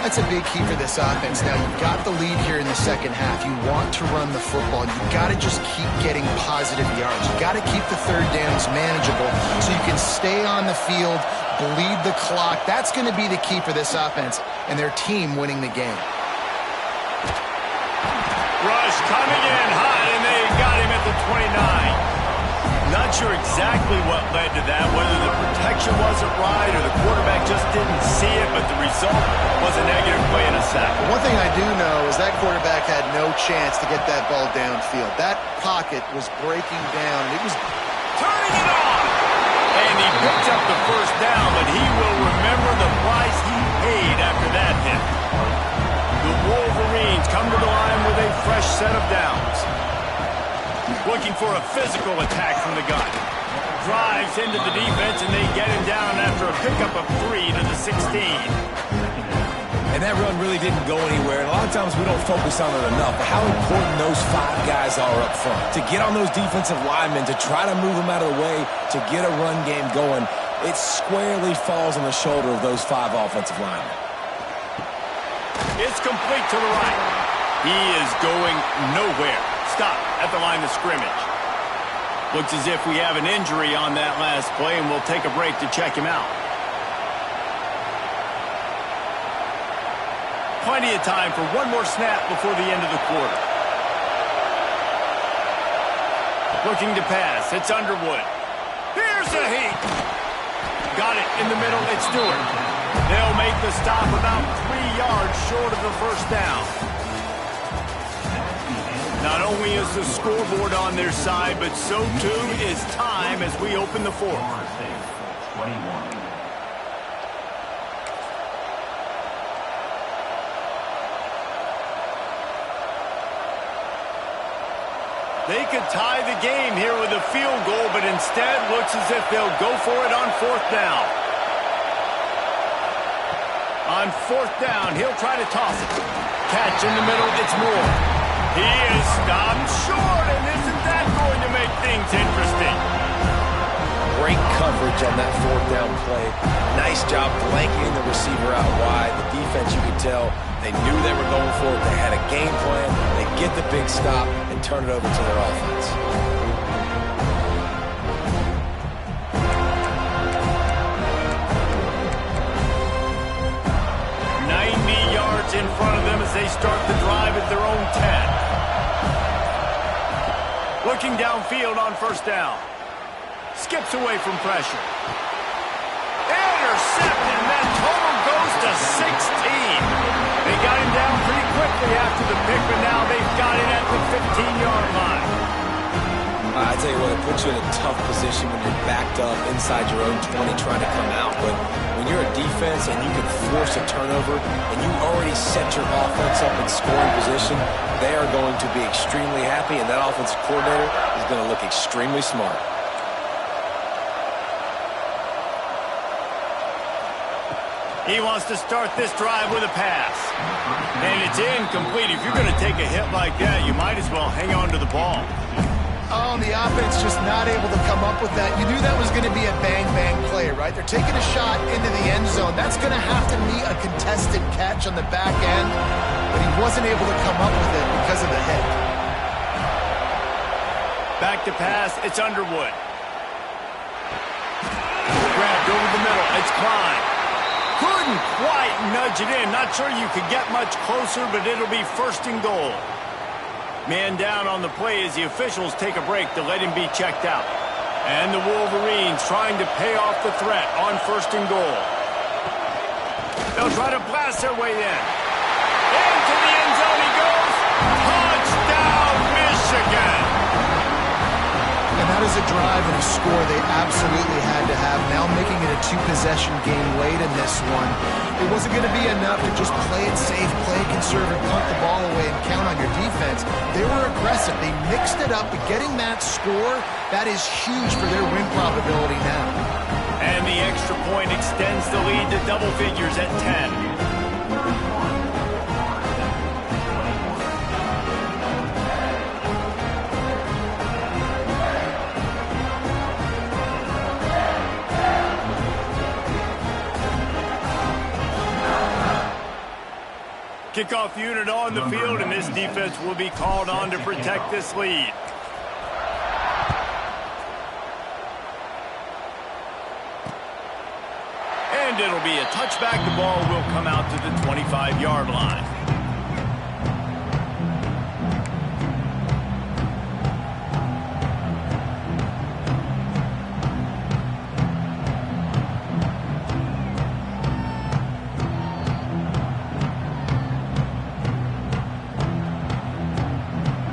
Speaker 2: That's a big key for this offense. Now, you've got the lead here in the second half. You want to run the football. You've got to just keep getting positive yards. You've got to keep the third downs manageable so you can stay on the field, bleed the clock. That's going to be the key for this offense and their team winning the game.
Speaker 1: Rush coming in hot, and they got him at the 29. Not sure exactly what led to that, whether the protection wasn't right or the quarterback just didn't see it, but the result was a negative play and a sack.
Speaker 2: One thing I do know is that quarterback had no chance to get that ball downfield. That pocket was breaking down, and it was
Speaker 1: turning it on. And he picks up the first down, but he will remember the price he paid after that hit. The Wolverines come to the line with a fresh set of downs. Looking for a physical attack from the gun. Drives into the defense, and they get him down after a pickup of 3 to the 16.
Speaker 3: And that run really didn't go anywhere. And a lot of times we don't focus on it enough, but how important those 5 guys are up front. To get on those defensive linemen, to try to move them out of the way, to get a run game going, it squarely falls on the shoulder of those 5 offensive linemen.
Speaker 1: It's complete to the right. He is going nowhere. Stop at the line of scrimmage. Looks as if we have an injury on that last play, and we'll take a break to check him out. Plenty of time for one more snap before the end of the quarter. Looking to pass. It's Underwood. Here's a heat. Got it in the middle. It's Stewart. They'll make the stop about 3 yards short of the first down. Not only is the scoreboard on their side, but so too is time as we open the fourth. They could tie the game here with a field goal, but instead looks as if they'll go for it on fourth down. On fourth down, he'll try to toss it. Catch in the middle, it's Moore. He is stopped short, and isn't that going to make things interesting?
Speaker 3: Great coverage on that fourth down play. Nice job blanketing the receiver out wide. The defense, you could tell, they knew they were going for it. They had a game plan. They get the big stop and turn it over to their offense.
Speaker 1: In front of them as they start the drive at their own 10. Looking downfield on first down. Skips away from pressure. Intercepted, and that total goes to 16. They got him down pretty quickly after the pick, but now they've got it at the 15-yard line.
Speaker 3: I tell you what, it puts you in a tough position when you're backed up inside your own 20 trying to come out. But when you're a defense and you can force a turnover and you already set your offense up in scoring position, they are going to be extremely happy, and that offensive coordinator is going to look extremely smart.
Speaker 1: He wants to start this drive with a pass. And it's incomplete. If you're going to take a hit like that, you might as well hang on to the ball.
Speaker 2: Oh, the offense just not able to come up with that. You knew that was going to be a bang-bang play, right? They're taking a shot into the end zone. That's going to have to be a contested catch on the back end, but he wasn't able to come up with it because of the hit.
Speaker 1: Back to pass, it's Underwood. Grabbed over the middle, it's Klein. Couldn't quite nudge it in. Not sure you could get much closer, but it'll be first and goal. Man down on the play as the officials take a break to let him be checked out. And the Wolverines trying to pay off the threat on first and goal. They'll try to blast their way in. Into the end zone he goes. Touchdown, Michigan!
Speaker 2: And that is a drive and a score they absolutely had to have. Now making it a 2-possession game late in this one. It wasn't going to be enough to just play it safe, play it conservative, punt the ball away, and count on your defense. They were aggressive. They mixed it up, but getting that score, that is huge for their win probability now.
Speaker 1: And the extra point extends the lead to double figures at 10. Kickoff unit on the field, and this defense will be called on to protect this lead. And it'll be a touchback. The ball will come out to the 25-yard line.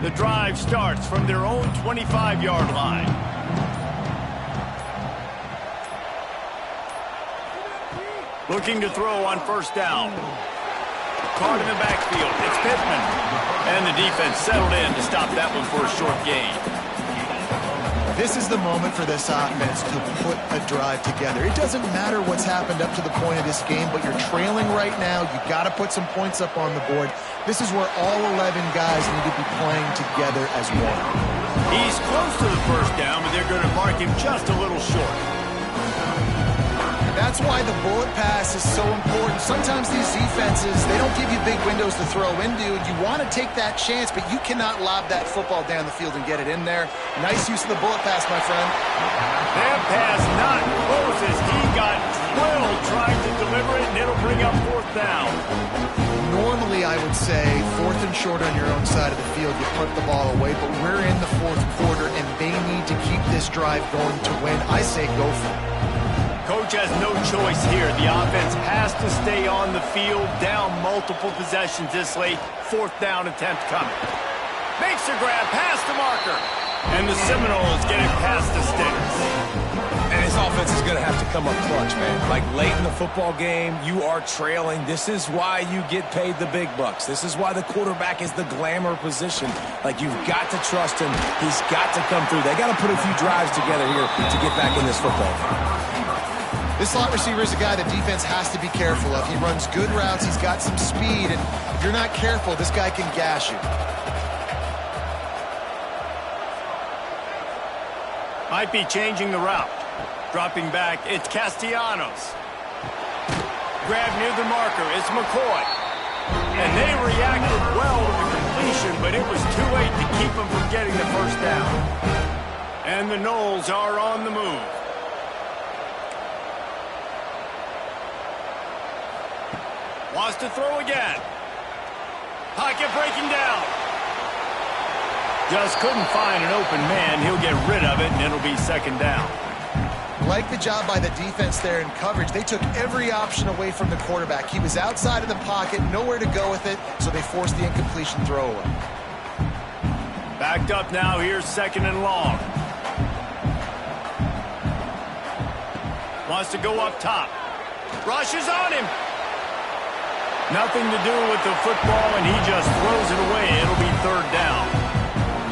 Speaker 1: The drive starts from their own 25-yard line. Looking to throw on first down. Caught in the backfield. It's Pittman. And the defense settled in to stop that one for a short gain.
Speaker 2: This is the moment for this offense to put a drive together. It doesn't matter what's happened up to the point of this game, but you're trailing right now. You've got to put some points up on the board. This is where all 11 guys need to be playing together as one.
Speaker 1: He's close to the first down, but they're going to mark him just a little short.
Speaker 2: That's why the bullet pass is so important. Sometimes these defenses, they don't give you big windows to throw into. You want to take that chance, but you cannot lob that football down the field and get it in there. Nice use of the bullet pass, my friend.
Speaker 1: That pass not close as he got drilled trying to deliver it, and it'll bring up fourth down.
Speaker 2: Normally, I would say, fourth and short on your own side of the field, you punt the ball away, but we're in the fourth quarter, and they need to keep this drive going to win. I say go for it.
Speaker 1: Coach has no choice here. The offense has to stay on the field, down multiple possessions this late. Fourth down attempt coming. Makes a grab past the marker. And the Seminoles get it past the sticks.
Speaker 3: And his offense is going to have to come up clutch, man. Like late in the football game, you are trailing. This is why you get paid the big bucks. This is why the quarterback is the glamour position. Like, you've got to trust him. He's got to come through. They got to put a few drives together here to get back in this football game.
Speaker 2: This slot receiver is a guy the defense has to be careful of. He runs good routes. He's got some speed, and if you're not careful, this guy can gash you.
Speaker 1: Might be changing the route. Dropping back, it's Castellanos. Grab near the marker, it's McCoy. And they reacted well to the completion, but it was too late to keep them from getting the first down. And the Noles are on the move. Wants to throw again. Pocket breaking down. Just couldn't find an open man. He'll get rid of it, and it'll be second down.
Speaker 2: Like the job by the defense there in coverage. They took every option away from the quarterback. He was outside of the pocket, nowhere to go with it, so they forced the incompletion throwaway.
Speaker 1: Backed up now. Here's second and long. Wants to go up top. Rushes on him. Nothing to do with the football, and he just throws it away. It'll be third down.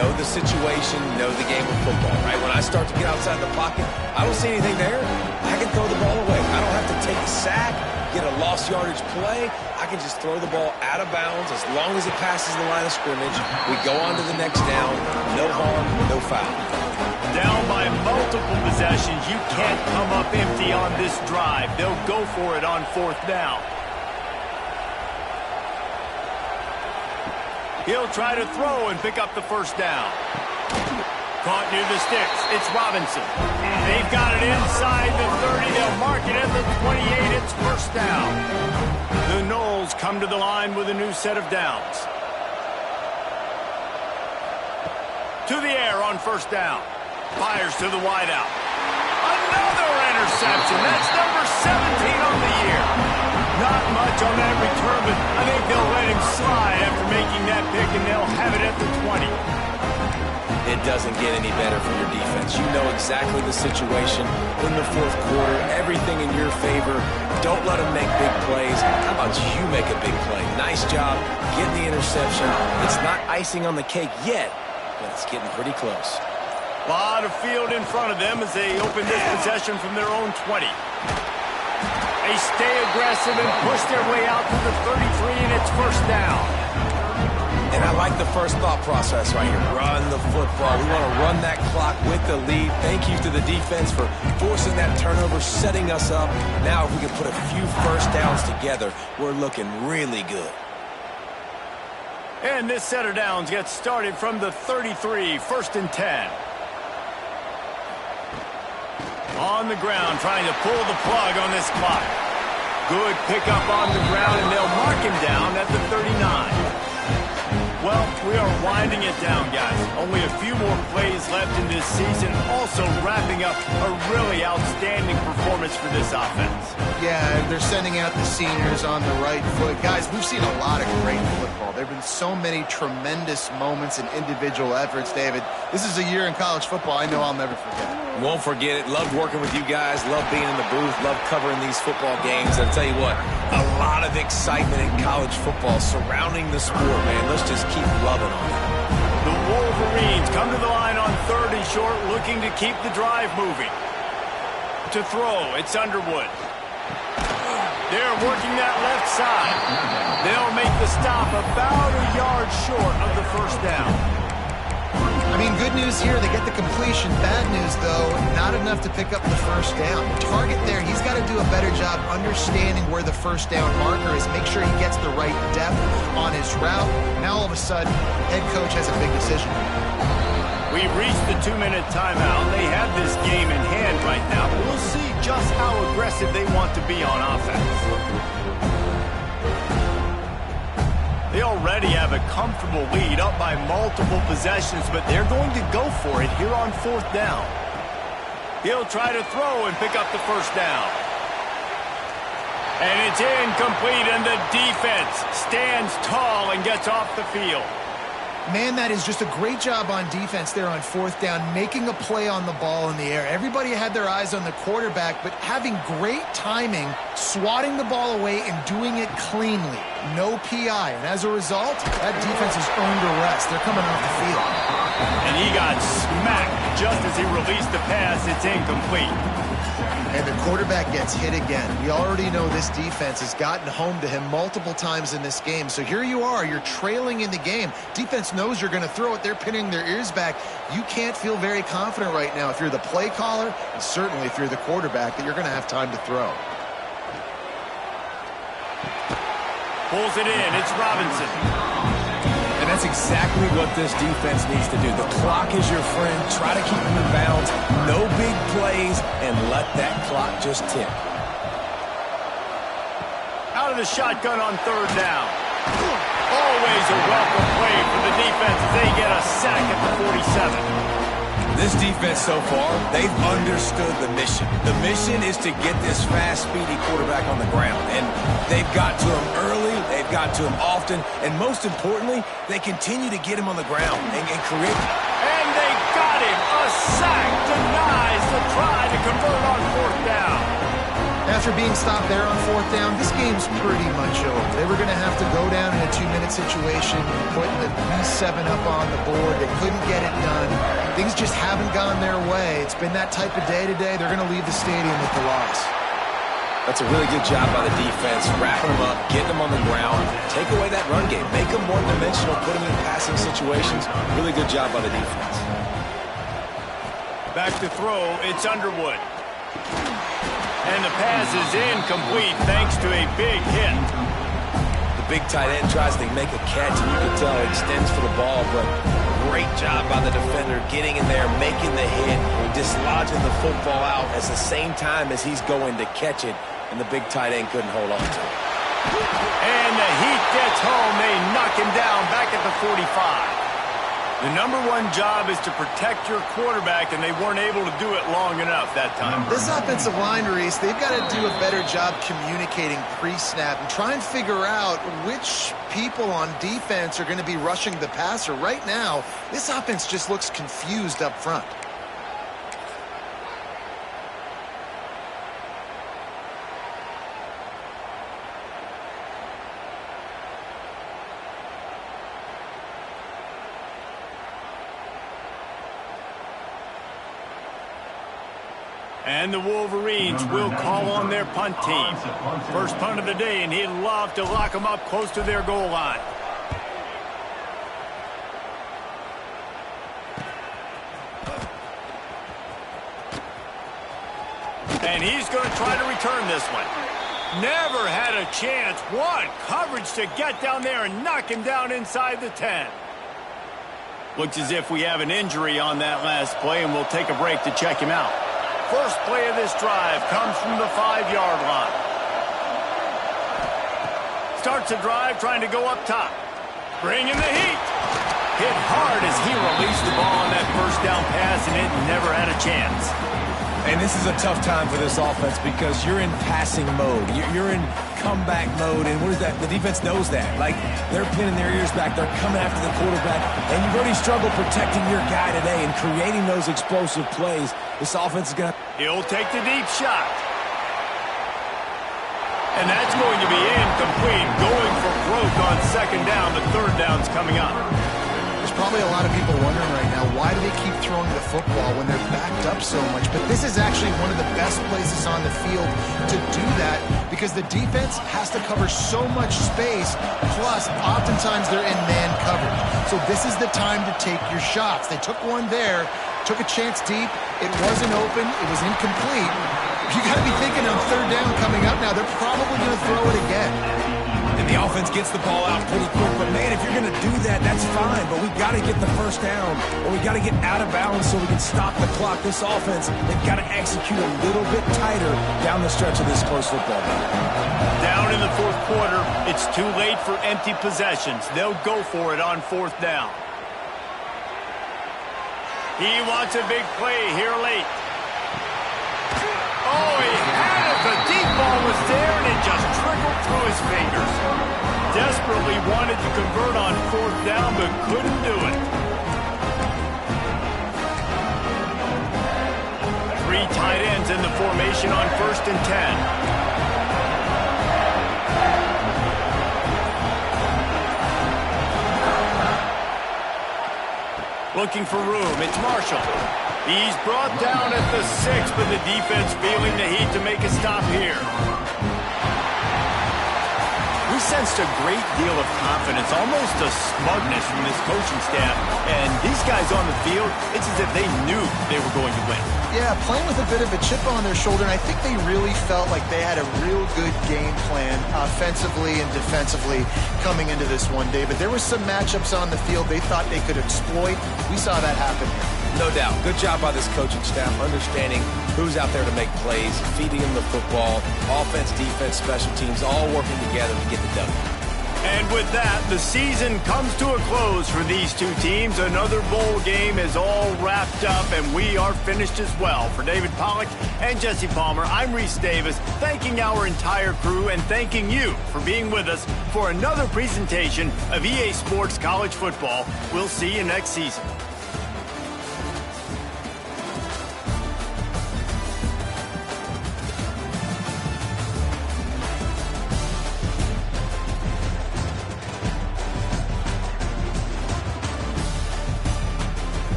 Speaker 3: Know the situation, know the game of football, right? When I start to get outside the pocket, I don't see anything there. I can throw the ball away. I don't have to take a sack, get a lost yardage play. I can just throw the ball out of bounds as long as it passes the line of scrimmage. We go on to the next down. No harm, no foul.
Speaker 1: Down by multiple possessions. You can't come up empty on this drive. They'll go for it on fourth down. He'll try to throw and pick up the first down. Caught near the sticks. It's Robinson. They've got it inside the 30. They'll mark it at the 28. It's first down. The Noles come to the line with a new set of downs. To the air on first down. Fires to the wideout. Another interception. That's number 17 on the year. Not much on that return, but I think they'll let him slide after making that pick, and they'll have it at the 20.
Speaker 3: It doesn't get any better for your defense. You know exactly the situation in the fourth quarter. Everything in your favor. Don't let them make big plays. How about you make a big play? Nice job getting the interception. It's not icing on the cake yet, but it's getting pretty close.
Speaker 1: A lot of field in front of them as they open this possession from their own 20. They stay aggressive and push their way out to the 33, and it's first down.
Speaker 3: And I like the first thought process right here. Run the football. We want to run that clock with the lead. Thank you to the defense for forcing that turnover, setting us up. Now if we can put a few first downs together, we're looking really good.
Speaker 1: And this set of downs gets started from the 33, 1st and 10. On the ground, trying to pull the plug on this clock. Good pickup on the ground, and they'll mark him down at the 39. Well, we are winding it down, guys. Only a few more plays left in this season. Also wrapping up a really outstanding performance for this offense.
Speaker 2: Yeah, and they're sending out the seniors on the right foot. Guys, we've seen a lot of great football. There have been so many tremendous moments and individual efforts, David. This is a year in college football I know I'll never forget.
Speaker 3: Won't forget it. Loved working with you guys. Loved being in the booth. Loved covering these football games. And I'll tell you what, a lot of excitement in college football surrounding the sport, man. Let's just keep loving on it.
Speaker 1: The Wolverines come to the line on 3rd and short, looking to keep the drive moving. To throw, it's Underwood. They're working that left side. They'll make the stop about a yard short of the 1st down.
Speaker 2: I mean, good news here, they get the completion. Bad news, though, not enough to pick up the 1st down. The target there, he's got to do a better job understanding where the 1st down marker is, make sure he gets the right depth on his route. Now, all of a sudden, head coach has a big decision.
Speaker 1: We've reached the 2-minute timeout. They have this game in hand right now, but we'll see just how aggressive they want to be on offense. They already have a comfortable lead, up by multiple possessions, but they're going to go for it here on 4th down. He'll try to throw and pick up the 1st down. And it's incomplete, and the defense stands tall and gets off the field.
Speaker 2: Man, that is just a great job on defense there on 4th down, making a play on the ball in the air. Everybody had their eyes on the quarterback, but having great timing, swatting the ball away and doing it cleanly. No PI, and as a result, that defense has earned a rest. They're coming off the field.
Speaker 1: And he got smacked just as he released the pass. It's incomplete.
Speaker 2: And the quarterback gets hit again. We already know this defense has gotten home to him multiple times in this game. So here you are, you're trailing in the game. Defense knows you're going to throw it. They're pinning their ears back. You can't feel very confident right now if you're the play caller, and certainly if you're the quarterback, that you're going to have time to throw.
Speaker 1: Pulls it in. It's Robinson.
Speaker 3: And that's exactly what this defense needs to do. The clock is your friend. Try to keep them in bounds. No big plays, and let that clock just tick.
Speaker 1: Out of the shotgun on 3rd down. Always a welcome play for the defense as they get a sack at the 47.
Speaker 3: This defense so far, they've understood the mission. The mission is to get this fast, speedy quarterback on the ground. And they've got to him early, they've got to him often, and most importantly, they continue to get him on the ground and create.
Speaker 1: And they got him. A sack denies the try to convert on 4th down.
Speaker 2: After being stopped there on 4th down, this game's pretty much over. They were going to have to go down in a 2-minute situation, putting at least 7 up on the board. They couldn't get it done. Things just haven't gone their way. It's been that type of day today. They're going to leave the stadium with the loss.
Speaker 3: That's a really good job by the defense, wrapping them up, getting them on the ground, take away that run game, make them one-dimensional, put them in passing situations. Really good job by the defense.
Speaker 1: Back to throw, it's Underwood. And the pass is incomplete thanks to a big hit.
Speaker 3: The big tight end tries to make a catch, and you can tell he extends for the ball, but great job by the defender getting in there, making the hit, dislodging the football out at the same time as he's going to catch it, and the big tight end couldn't hold on to it.
Speaker 1: And the heat gets home. They knock him down back at the 45. The #1 job is to protect your quarterback, and they weren't able to do it long enough that time.
Speaker 2: This offensive line, Reese, they've got to do a better job communicating pre-snap and try and figure out which people on defense are going to be rushing the passer. Right now, this offense just looks confused up front.
Speaker 1: And the Wolverines will call on their punt team. First punt of the day, and he'd love to lock them up close to their goal line. And he's going to try to return this one. Never had a chance. What coverage to get down there and knock him down inside the 10. Looks as if we have an injury on that last play, and we'll take a break to check him out. First play of this drive comes from the 5-yard line. Starts a drive trying to go up top. Bringing the heat. Hit hard as he released the ball on that first down pass, and it never had a chance.
Speaker 3: And this is a tough time for this offense because you're in passing mode. You're in comeback mode, and what is that? The defense knows that. Like, they're pinning their ears back. They're coming after the quarterback, and you've already struggled protecting your guy today and creating those explosive plays. This offense is going to...
Speaker 1: He'll take the deep shot. And that's going to be incomplete, going for broke on second down. The third down's coming up.
Speaker 2: There's probably a lot of people wondering right now, why do they keep throwing the football when they're backed up so much? But this is actually one of the best places on the field to do that because the defense has to cover so much space, plus oftentimes they're in man coverage. So this is the time to take your shots. They took one there, took a chance deep. It wasn't open. It was incomplete. You got to be thinking on third down coming up now. They're probably going to throw it again.
Speaker 3: And the offense gets the ball out pretty quick. But, man, if you're going to do that, that's fine. But we've got to get the first down, or we've got to get out of bounds so we can stop the clock. This offense, they've got to execute a little bit tighter down the stretch of this close football game.
Speaker 1: Down in the fourth quarter, it's too late for empty possessions. They'll go for it on fourth down. He wants a big play here late. Oh, he had it. The deep ball was there, and it just trickled through his fingers. Desperately wanted to convert on fourth down, but couldn't do it. 3 tight ends in the formation on 1st and 10. Looking for room. It's Marshall. He's brought down at the 6, but the defense feeling the heat to make a stop here. We sensed a great deal of confidence, almost a smugness from this coaching staff. And these guys on the field, it's as if they knew they were going to win.
Speaker 2: Yeah, playing with a bit of a chip on their shoulder, and I think they really felt like they had a real good game plan offensively and defensively coming into this one, David. There were some matchups on the field they thought they could exploit. We saw that happen here.
Speaker 3: No doubt. Good job by this coaching staff, understanding who's out there to make plays, feeding them the football, offense, defense, special teams, all working together to get the W.
Speaker 1: And with that, the season comes to a close for these two teams. Another bowl game is all wrapped up, and we are finished as well. For David Pollack and Jesse Palmer, I'm Reese Davis, thanking our entire crew and thanking you for being with us for another presentation of EA Sports College Football. We'll see you next season.